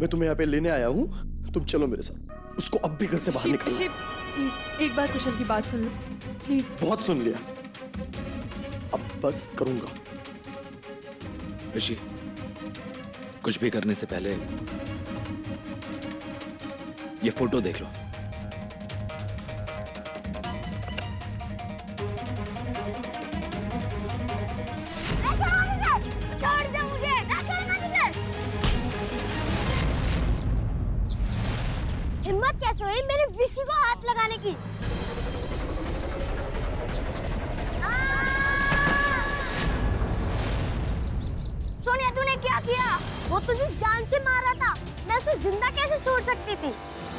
मैं तुम्हें यहाँ पे लेने आया हूँ, तुम चलो मेरे साथ। उसको अब भी घर से बाहर निकालो। प्लीज एक बार कुशल की बात सुन लो प्लीज। बहुत सुन लिया, अब बस करूंगा। ऋषि, कुछ भी करने से पहले ये फोटो देख लो। हिम्मत कैसे हुई मेरे विशी को हाथ लगाने की? सोनिया तूने क्या किया? वो तुझे जान से मार रहा था, मैं उसे जिंदा कैसे छोड़ सकती थी?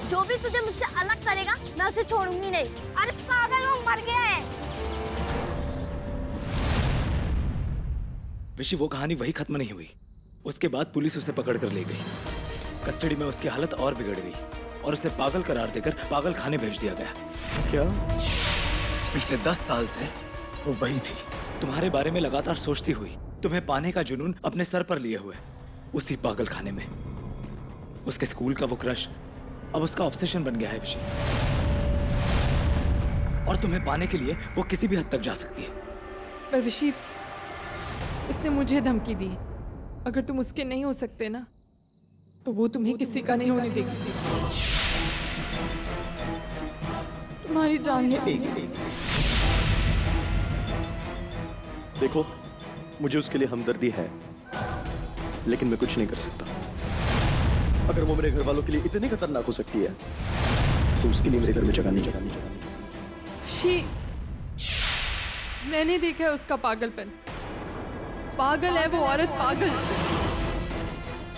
जो भी तुझे मुझसे अलग करेगा मैं उसे छोड़ूंगी नहीं। अरे पागल, वो मर गया है। ऋषि, वो कहानी वही खत्म नहीं हुई। उसके बाद पुलिस उसे पकड़ कर ले गई। कस्टडी में उसकी हालत और बिगड़ गई और उसे पागल करार देकर पागल खाने भेज दिया गया। क्या? पिछले 10 साल से वो वही थी, तुम्हारे बारे में लगातार सोचती हुई, तुम्हें पाने का जुनून अपने सर पर लिए हुए, उसी पागल खाने में। उसके स्कूल का वो क्रश अब उसका ऑब्सेशन बन गया है ऋषि, और तुम्हें पाने के लिए वो किसी भी हद तक जा सकती है। पर विशी, उसने मुझे धमकी दी, अगर तुम उसके नहीं हो सकते ना तो वो तुम्हें किसी का नहीं होने देगी। तुम्हारी जान ले लेगी। देखो, मुझे उसके लिए हमदर्दी है, लेकिन मैं कुछ नहीं कर सकता। अगर वो मेरे घर वालों के लिए इतनी खतरनाक हो सकती है तो उसके लिए मेरे घर में जगह नहीं। शी, मैंने देखा है उसका पागलपन। पागल है वो औरत, पागल।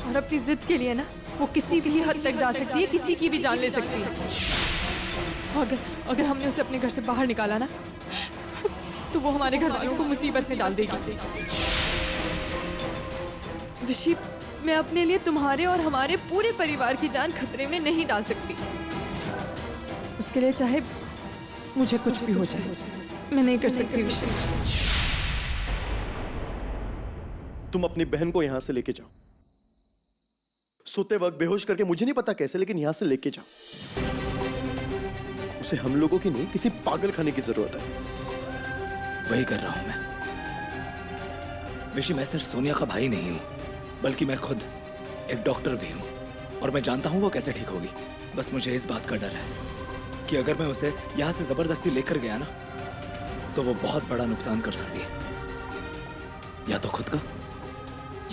और अपनी जिद के लिए ना वो किसी भी हद तक जा सकती है, किसी की भी जान ले सकती है। अगर हमने उसे अपने घर से बाहर निकाला ना तो वो हमारे घर वालों को मुसीबत में डाल देगी। विशी, मैं अपने लिए तुम्हारे और हमारे पूरे परिवार की जान खतरे में नहीं डाल सकती। उसके लिए चाहे मुझे कुछ भी हो जाए, मैं नहीं कर सकती विशी। तुम अपनी बहन को यहां से लेके जाओ, सोते वक्त बेहोश करके, मुझे नहीं पता कैसे, लेकिन यहां से लेके जाओ। उसे हम लोगों की नहीं, किसी पागल खाने की जरूरत है। वही कर रहा हूं मैं। ऋषि, मैं सिर्फ सोनिया का भाई नहीं हूं, बल्कि मैं खुद एक डॉक्टर भी हूं, और मैं जानता हूं वो कैसे ठीक होगी। बस मुझे इस बात का डर है कि अगर मैं उसे यहां से जबरदस्ती लेकर गया ना तो वो बहुत बड़ा नुकसान कर सकती है, या तो खुद का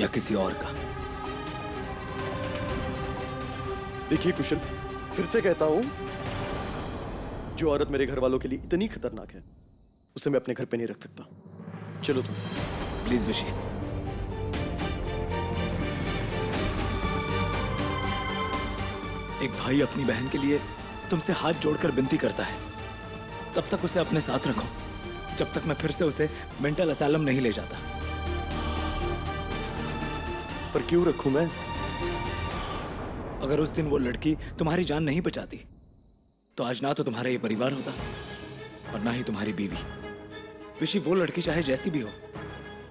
या किसी और का। देखिए कुशल, फिर से कहता हूं, जो औरत मेरे घर वालों के लिए इतनी खतरनाक है उसे मैं अपने घर पे नहीं रख सकता। चलो तुम। प्लीज ऋषि। एक भाई अपनी बहन के लिए तुमसे हाथ जोड़कर विनती करता है, तब तक उसे अपने साथ रखो, जब तक मैं फिर से उसे मेंटल असाइलम नहीं ले जाता। पर क्यों रखूं मैं? अगर उस दिन वो लड़की तुम्हारी जान नहीं बचाती तो आज ना तो तुम्हारा ये परिवार होता और ना ही तुम्हारी बीवी। ऋषि, वो लड़की चाहे जैसी भी हो,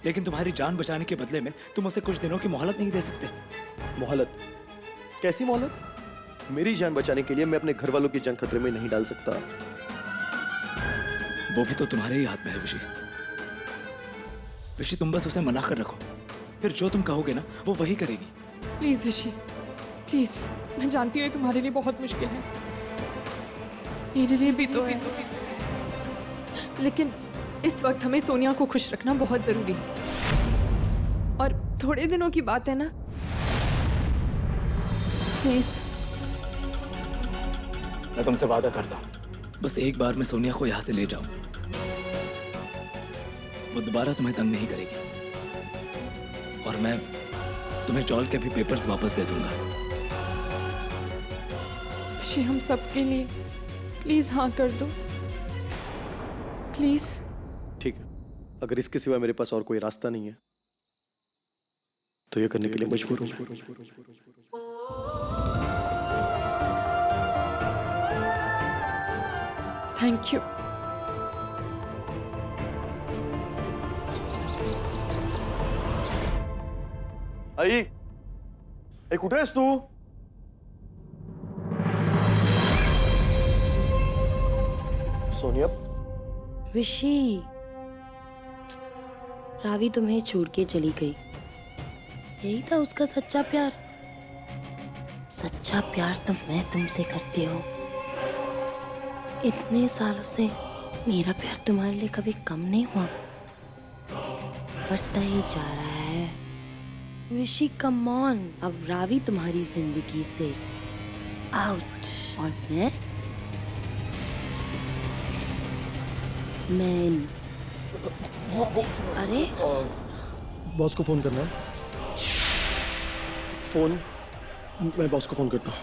लेकिन तुम्हारी जान बचाने के बदले में तुम उसे कुछ दिनों की मोहलत नहीं दे सकते। मोहलत? कैसी मोहलत? मेरी जान बचाने के लिए मैं अपने घर वालों की जान खतरे में नहीं डाल सकता। वो भी तो तुम्हारे ही हाथ में है ऋषि। ऋषि, तुम बस उसे मना कर रखो, फिर जो तुम कहोगे ना वो वही करेगी। Please Rishi, please. मैं जानती हूँ तुम्हारे लिए बहुत मुश्किल है, मेरे लिए भी तो है, लेकिन इस वक्त हमें सोनिया को खुश रखना बहुत जरूरी है। और थोड़े दिनों की बात है ना, प्लीज। मैं तुमसे वादा करता हूँ, बस एक बार मैं सोनिया को यहाँ से ले जाऊं, वो दोबारा तुम्हें तंग नहीं करेगी, और मैं तुम्हें जॉल के भी पेपर्स वापस दे दूंगा। ऋषि, हम सबके लिए प्लीज हाँ कर दो, प्लीज। ठीक है, अगर इसके सिवा मेरे पास और कोई रास्ता नहीं है तो ये करने के लिए मजबूर हूं। Thank you. आई, कुठे आहेस तू? सोनिया, विशी, रावी तुम्हें छोड़ के चली गई। यही था उसका सच्चा प्यार। सच्चा प्यार तो मैं तुमसे करती हूँ। इतने सालों से मेरा प्यार तुम्हारे लिए कभी कम नहीं हुआ, बढ़ता ही जा रहा है। विशी कम ऑन, अब रावी तुम्हारी जिंदगी से आउट और मैं अरे बॉस को फोन करना है। फोन, मैं बॉस को फोन करता हूँ।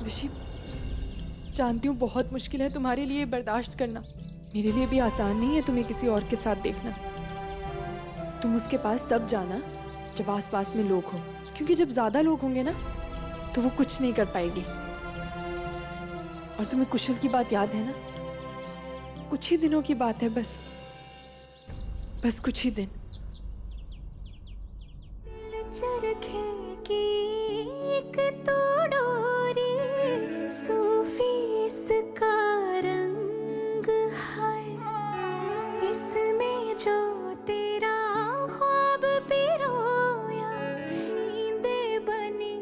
विशी, जानती हूँ बहुत मुश्किल है तुम्हारे लिए बर्दाश्त करना। मेरे लिए भी आसान नहीं है तुम्हें किसी और के साथ देखना। तुम उसके पास तब जाना जब आसपास में लोग हों, क्योंकि जब ज्यादा लोग होंगे ना तो वो कुछ नहीं कर पाएगी। और तुम्हें कुशल की बात याद है ना? कुछ ही दिनों की बात है, बस कुछ ही दिन। चरखे की एक तो डोरी, सूफी इसका रंग है, इसमें जो तेरा ख्वाब पिरोया, नींदे बनी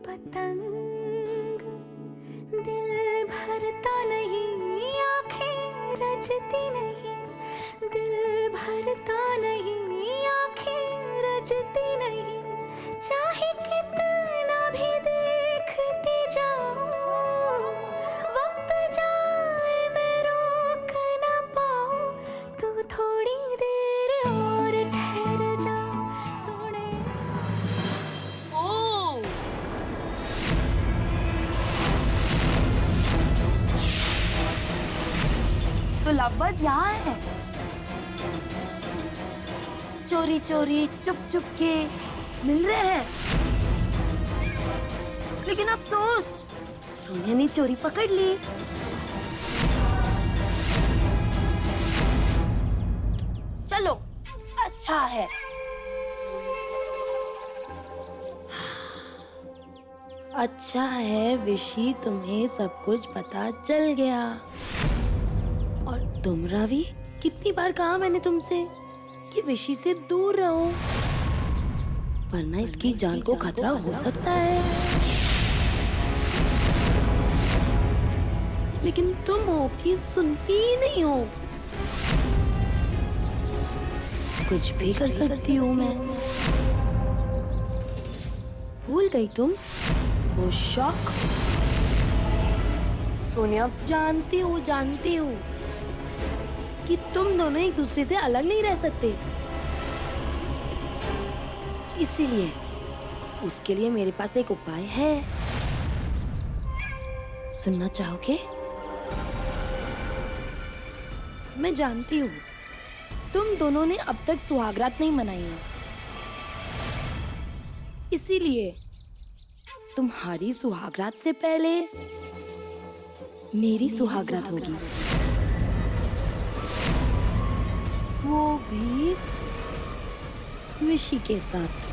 पतंग, दिल भरता नहीं, आंखें रजती नहीं, दिल भरता नहीं, आंखें रजती नहीं, चाहे कितना भी देखती जाऊं, वक्त जाए मैं रोक ना पाऊं, तू थोड़ी देर और ठहर जा सोने। तो लव्वर्स यहाँ है, चोरी चोरी चुप चुप के मिल रहे हैं। लेकिन अफसोस, सोनिया ने चोरी पकड़ ली। चलो, अच्छा है। अच्छा है विशी, तुम्हें सब कुछ पता चल गया। और तुम रावी, कितनी बार कहा मैंने तुमसे कि विशी से दूर रहो, वरना इसकी जान को खतरा हो सकता है। लेकिन तुम हो कि सुनती ही नहीं हो। कुछ भी कर सकती हूँ मैं। भूल गई तुम वो शौक? सोनिया, जानती हूँ कि तुम दोनों एक दूसरे से अलग नहीं रह सकते। इसीलिए उसके लिए मेरे पास एक उपाय है। सुनना चाहोगे? मैं जानती हूँ तुम दोनों ने अब तक सुहागरात नहीं मनाई है, इसीलिए तुम्हारी सुहागरात से पहले मेरी सुहागरात होगी, वो भी विशी के साथ।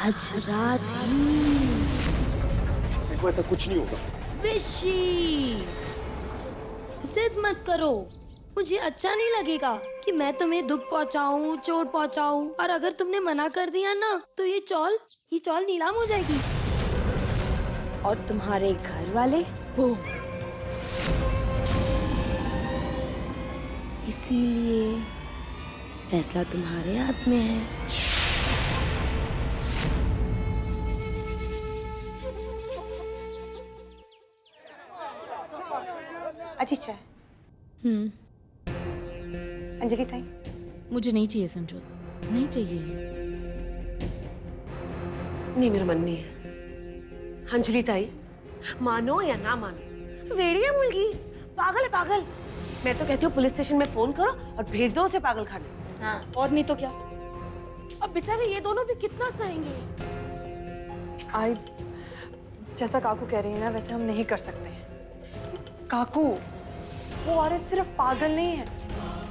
आज रात ही। देखो, ऐसा कुछ नहीं होगा। विशी, जिद मत करो। मुझे अच्छा नहीं लगेगा कि मैं तुम्हें दुख पहुंचाऊं, चोट पहुंचाऊं, और अगर तुमने मना कर दिया ना तो ये चौल नीलाम हो जाएगी और तुम्हारे घर वाले बूम। इसीलिए फैसला तुम्हारे हाथ में है। अच्छी चाय। अंजलि ताई, मुझे नहीं चाहिए संजोत, नहीं चाहिए। नहीं, मेरा मन नहीं है। अंजलि ताई, मानो या ना मानो, वेड़िया मुलगी पागल है, पागल। मैं तो कहती हूँ पुलिस स्टेशन में फोन करो और भेज दो उसे पागल खाने। हाँ, और नहीं तो क्या। अब बेचारे ये दोनों भी कितना सहेंगे। जैसा काकू कह रही है ना, वैसे हम नहीं कर सकते। काकू, वो औरत सिर्फ पागल नहीं है,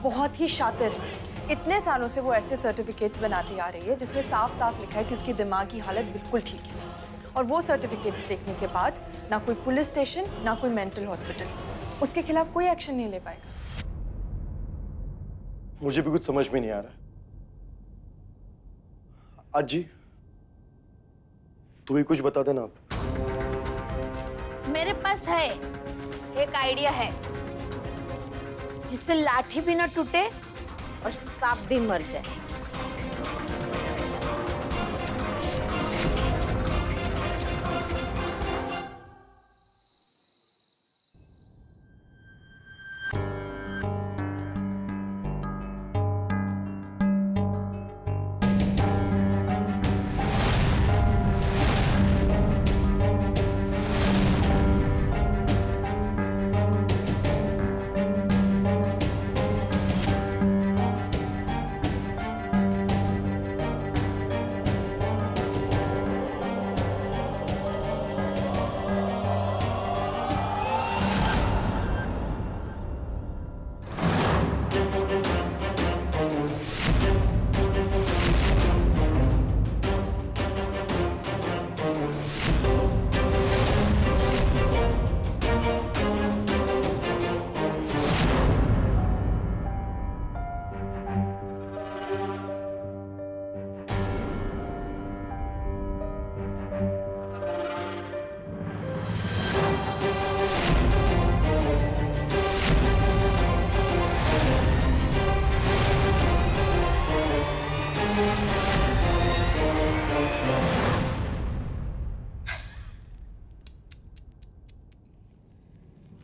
बहुत ही शातिर है। इतने सालों से वो ऐसे सर्टिफिकेट्स बनाती आ रही है जिसमें साफ साफ लिखा है कि उसकी दिमागी हालत बिल्कुल ठीक है, और वो सर्टिफिकेट्स देखने के बाद ना कोई पुलिस स्टेशन ना कोई मेंटल हॉस्पिटल उसके खिलाफ कोई एक्शन नहीं ले पाएगा। मुझे भी कुछ समझ में नहीं आ रहा। अजी, तू ही कुछ बता देना आप। मेरे पास है एक आइडिया है जिससे लाठी भी ना टूटे और सांप भी मर जाए।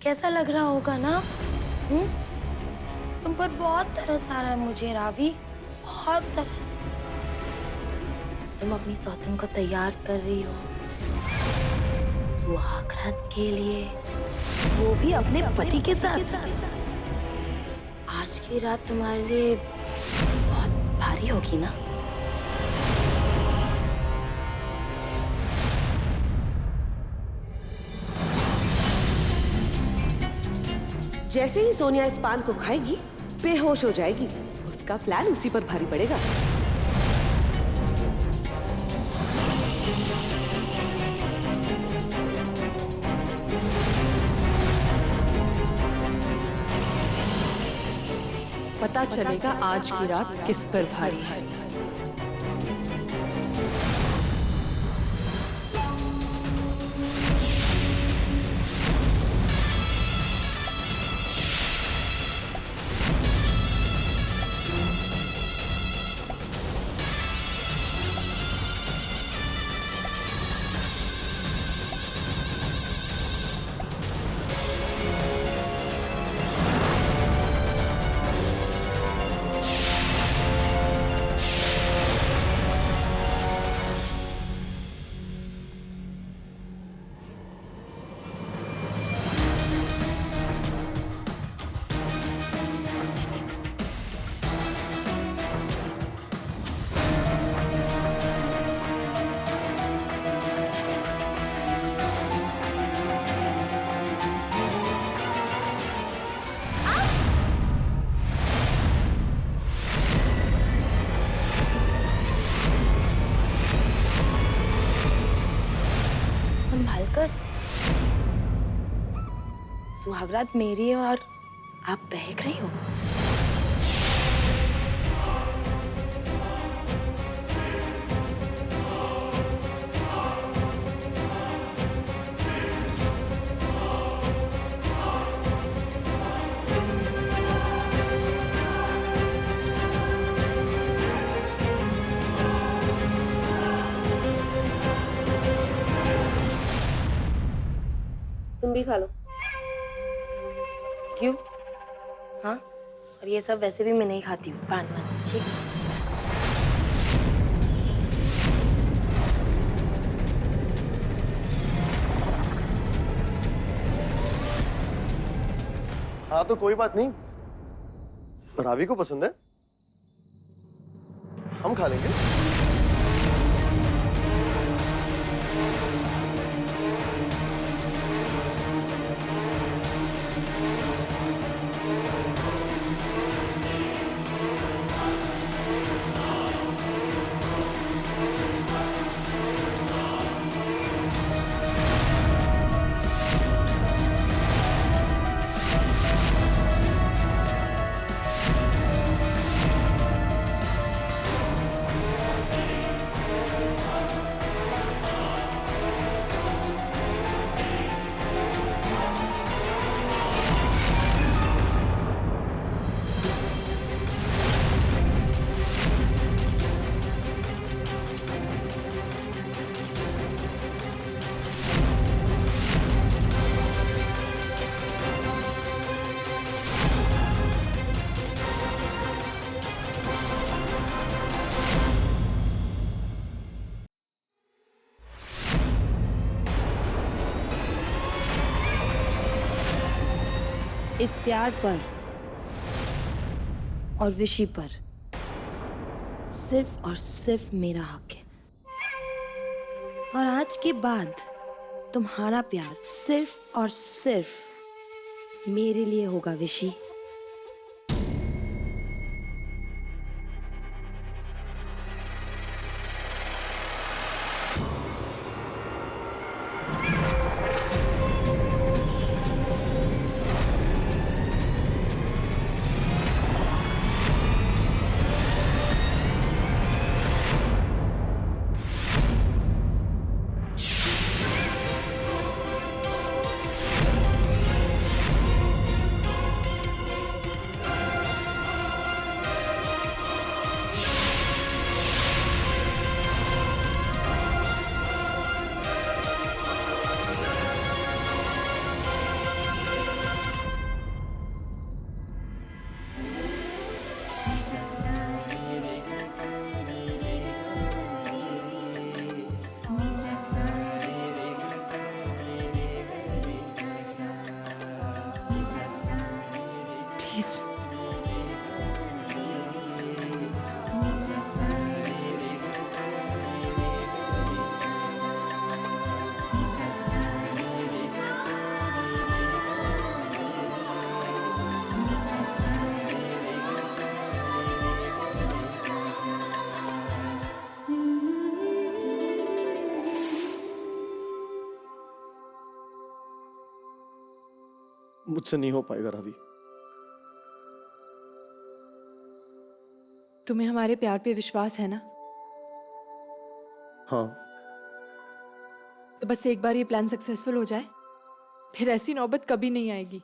कैसा लग रहा होगा ना? तुम पर बहुत तरस आ रहा है मुझे रावी, बहुत तरस। तुम अपनी सौतन को तैयार कर रही हो सुहागरात के लिए, वो भी अपने पति के साथ। आज की रात तुम्हारे लिए बहुत भारी होगी ना? जैसे ही सोनिया इस पान को खाएगी बेहोश हो जाएगी। उसका प्लान उसी पर भारी पड़ेगा। पता चलेगा आज की रात किस पर भारी है। संभालकर, सुहागरात मेरी है और आप बहक रही हो। तुम भी खा लो। क्यों? हाँ, और ये सब वैसे भी मैं नहीं खाती हूँ, पान वान। ठीक। हाँ तो कोई बात नहीं, रावी को पसंद है, हम खा लेंगे। इस प्यार पर और विशी पर सिर्फ और सिर्फ मेरा हक है। और आज के बाद तुम्हारा प्यार सिर्फ और सिर्फ मेरे लिए होगा विशी। मुझसे नहीं हो पाएगा रावी। तुम्हें हमारे प्यार पे विश्वास है ना? हाँ। तो बस एक बार ये प्लान सक्सेसफुल हो जाए, फिर ऐसी नौबत कभी नहीं आएगी।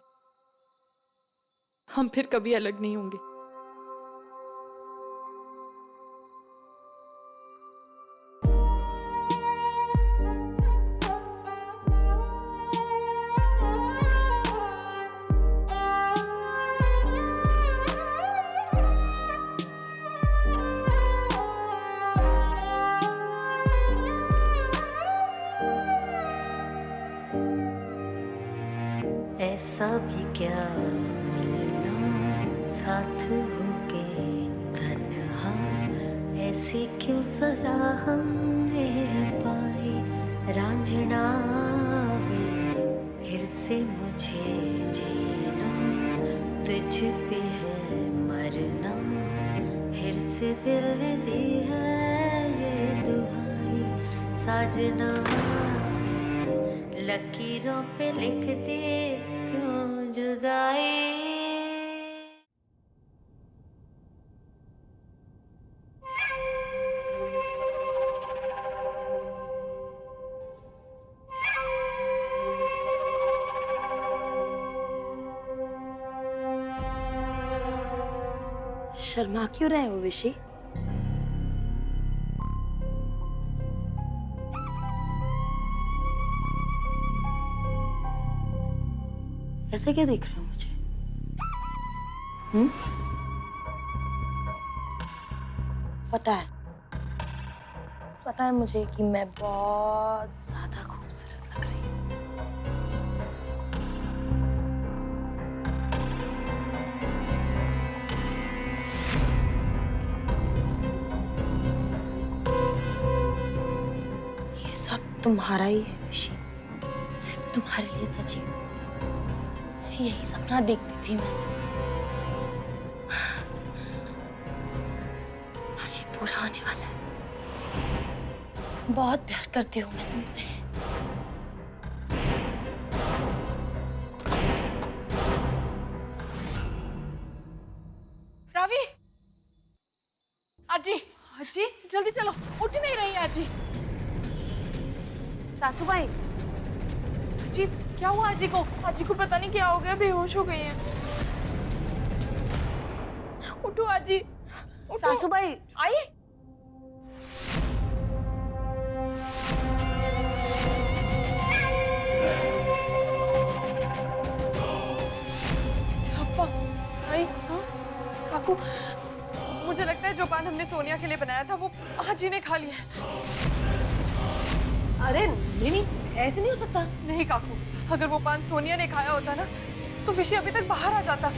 हम फिर कभी अलग नहीं होंगे। ऐसा भी क्या मिलना साथ होके तन्हा, ऐसी क्यों सजा हमने पाई रांझना वे, फिर से मुझे जीना तुझ पे है मरना, फिर से दिल ने दी है ये दुहाई साजना, लकीरों पे लिख दे क्यों जुदाई। शर्मा क्यों रहे हो विशी? ऐसे क्या देख रहे हो मुझे? पता है मुझे कि मैं बहुत ज्यादा खूबसूरत लग रही हूँ। ये सब तुम्हारा ही है विशी, सिर्फ तुम्हारे लिए सजी हूँ। यही सपना देखती थी मैं। आज ये पूरा होने वाला है। बहुत प्यार करती हूँ मैं तुमसे। रावी, आजी, आजी, जल्दी चलो, उठ नहीं रही है आजी। सासू भाई, जी क्या हुआ आजी को? आजी को पता नहीं क्या हो गया, बेहोश हो गई हैं। उठो आजी, उठो। सासू भाई आई। अप्पा, आई, हाँ? काकू, मुझे लगता है जो पान हमने सोनिया के लिए बनाया था वो आजी ने खा लिया है। अरे नहीं नहीं, ऐसे नहीं हो सकता। नहीं काकू, अगर वो पान सोनिया ने खाया होता ना तो विषय अभी तक बाहर आ जाता।